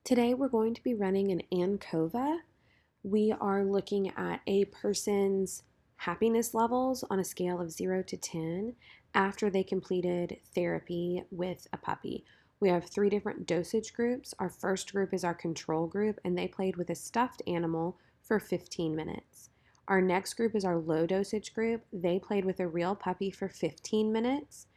Today we're going to be running an Ancova. We are looking at a person's happiness levels on a scale of 0 to 10 after they completed therapy with a puppy. We have 3 different dosage groups. Our first group is our control group, and they played with a stuffed animal for 15 minutes. Our next group is our low dosage group. They played with a real puppy for 15 minutes.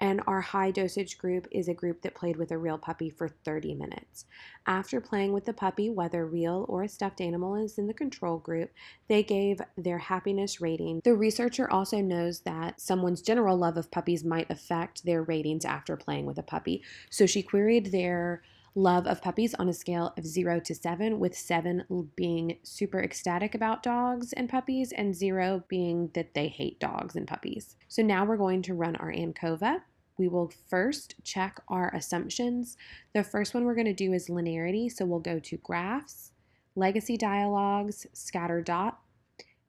And our high dosage group is a group that played with a real puppy for 30 minutes. After playing with the puppy, whether real or a stuffed animal is in the control group, they gave their happiness rating. The researcher also knows that someone's general love of puppies might affect their ratings after playing with a puppy. So she queried their love of puppies on a scale of 0 to 7, with 7 being super ecstatic about dogs and puppies, and 0 being that they hate dogs and puppies. So now we're going to run our Ancova. We will first check our assumptions. The first one we're going to do is linearity, so we'll go to Graphs, Legacy Dialogues, Scatter Dot,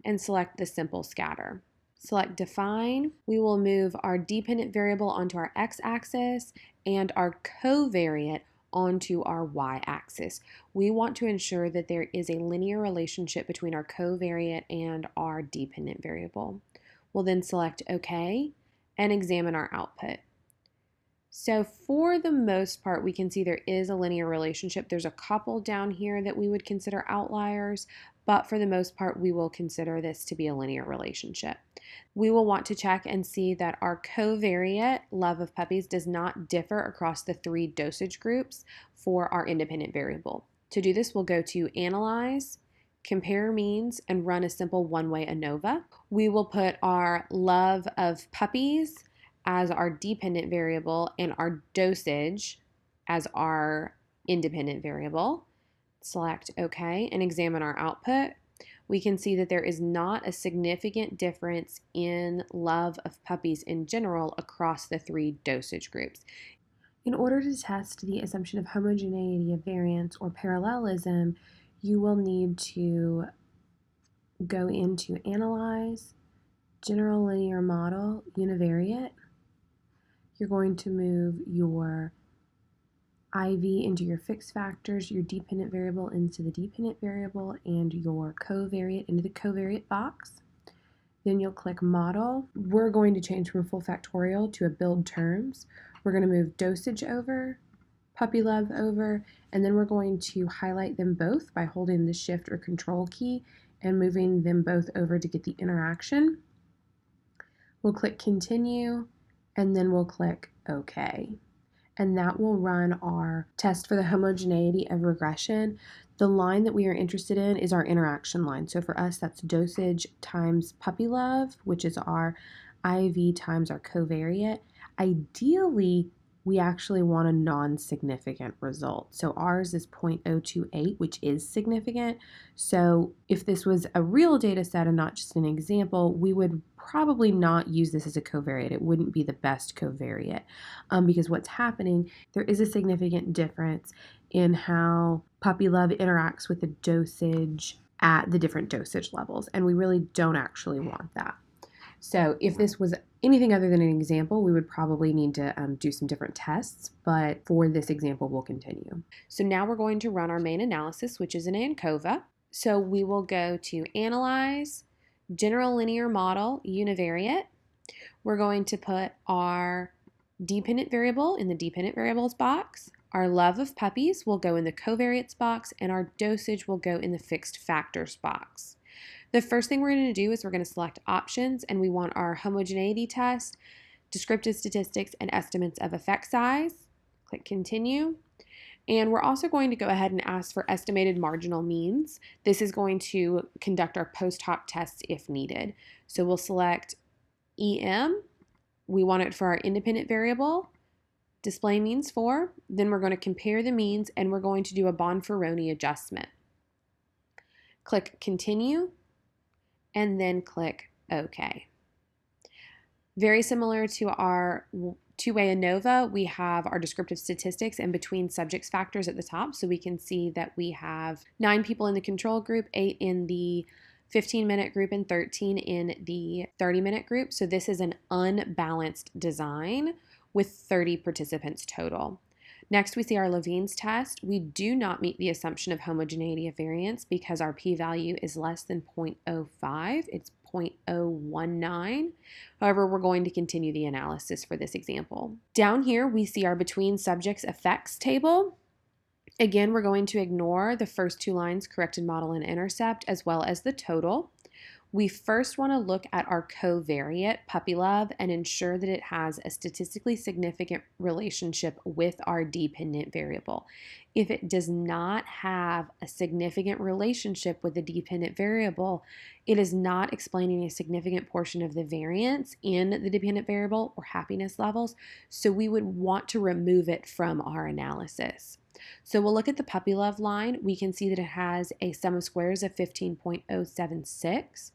and select the simple scatter. Select Define. We will move our dependent variable onto our x-axis and our covariate onto our y-axis. We want to ensure that there is a linear relationship between our covariate and our dependent variable. We'll then select OK and examine our output. So for the most part, we can see there is a linear relationship. There's a couple down here that we would consider outliers, but for the most part, we will consider this to be a linear relationship. We will want to check and see that our covariate love of puppies does not differ across the 3 dosage groups for our independent variable. To do this, we'll go to Analyze, Compare Means, and run a simple one-way ANOVA. We will put our love of puppies as our dependent variable and our dosage as our independent variable. Select OK and examine our output. We can see that there is not a significant difference in love of puppies in general across the 3 dosage groups. In order to test the assumption of homogeneity of variance or parallelism, you will need to go into Analyze, General Linear Model, Univariate. You're going to move your IV into your fixed factors, your dependent variable into the dependent variable, and your covariate into the covariate box. Then you'll click Model. We're going to change from a full factorial to a build terms. We're going to move dosage over, puppy love over, and then we're going to highlight them both by holding the Shift or Control key and moving them both over to get the interaction. We'll click Continue, and then we'll click OK. And that will run our test for the homogeneity of regression. The line that we are interested in is our interaction line. So for us, that's dosage times puppy love, which is our IV times our covariate. Ideally, we actually want a non-significant result. So ours is 0.028, which is significant. So if this was a real data set and not just an example, we would probably not use this as a covariate. It wouldn't be the best covariate because what's happening, there is a significant difference in how puppy love interacts with the dosage at the different dosage levels, and we really don't actually want that. So if this was anything other than an example, we would probably need to do some different tests, but for this example, we'll continue. So now we're going to run our main analysis, which is an Ancova. So we will go to Analyze, General Linear Model, Univariate. We're going to put our dependent variable in the dependent variables box. Our love of puppies will go in the covariates box, and our dosage will go in the fixed factors box. The first thing we're going to do is we're going to select options, and we want our homogeneity test, descriptive statistics, and estimates of effect size. Click Continue. And we're also going to go ahead and ask for estimated marginal means. This is going to conduct our post hoc tests if needed. So we'll select EM. We want it for our independent variable, display means for. Then we're going to compare the means, and we're going to do a Bonferroni adjustment. Click Continue, and then click OK. Very similar to our two-way ANOVA, we have our descriptive statistics and between subjects factors at the top, so we can see that we have 9 people in the control group, 8 in the 15-minute group, and 13 in the 30-minute group. So this is an unbalanced design with 30 participants total. Next, we see our Levene's test. We do not meet the assumption of homogeneity of variance because our p-value is less than 0.05. It's 0.019. However, we're going to continue the analysis for this example. Down here, we see our between subjects effects table. Again, we're going to ignore the first two lines, corrected model and intercept, as well as the total. We first want to look at our covariate, puppy love, and ensure that it has a statistically significant relationship with our dependent variable. If it does not have a significant relationship with the dependent variable, it is not explaining a significant portion of the variance in the dependent variable or happiness levels, so we would want to remove it from our analysis. So we'll look at the puppy love line. We can see that it has a sum of squares of 15.076,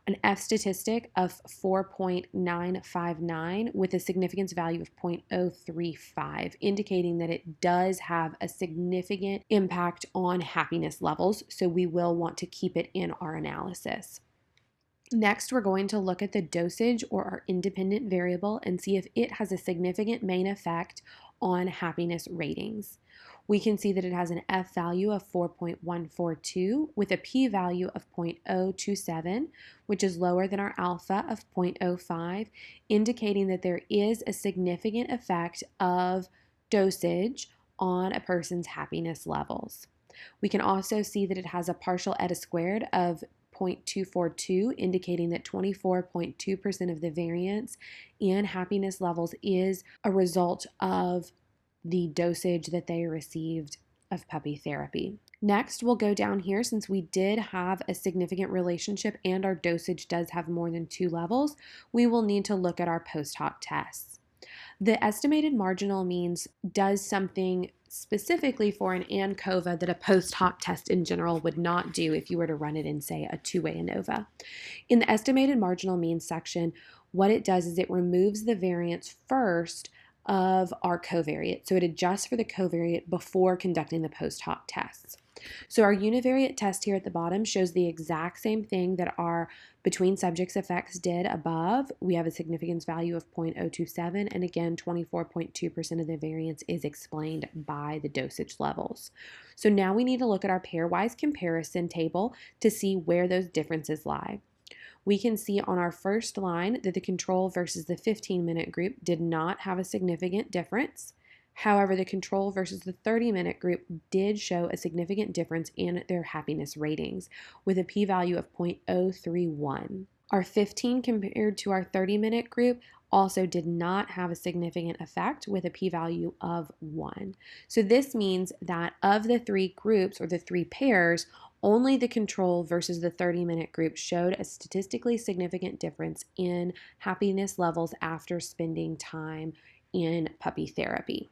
an F statistic of 4.959 with a significance value of 0.035, indicating that it does have a significant impact on happiness levels, so we will want to keep it in our analysis. Next, we're going to look at the dosage or our independent variable and see if it has a significant main effect on happiness ratings. We can see that it has an F value of 4.142 with a P value of 0.027, which is lower than our alpha of 0.05, indicating that there is a significant effect of dosage on a person's happiness levels. We can also see that it has a partial eta squared of 0.242, indicating that 24.2% of the variance in happiness levels is a result of the dosage that they received of puppy therapy. Next, we'll go down here since we did have a significant relationship and our dosage does have more than 2 levels, we will need to look at our post hoc tests. The estimated marginal means does something specifically for an Ancova that a post hoc test in general would not do if you were to run it in, say, a two-way ANOVA. In the estimated marginal means section, what it does is it removes the variance first of our covariate. So it adjusts for the covariate before conducting the post hoc tests. So our univariate test here at the bottom shows the exact same thing that our between subjects effects did above. We have a significance value of 0.027, and again, 24.2% of the variance is explained by the dosage levels. So now we need to look at our pairwise comparison table to see where those differences lie. We can see on our first line that the control versus the 15-minute group did not have a significant difference. However, the control versus the 30-minute group did show a significant difference in their happiness ratings with a p-value of 0.031. Our 15 compared to our 30-minute group also did not have a significant effect with a p-value of 1. So this means that of the 3 groups or the 3 pairs, only the control versus the 30-minute group showed a statistically significant difference in happiness levels after spending time in puppy therapy.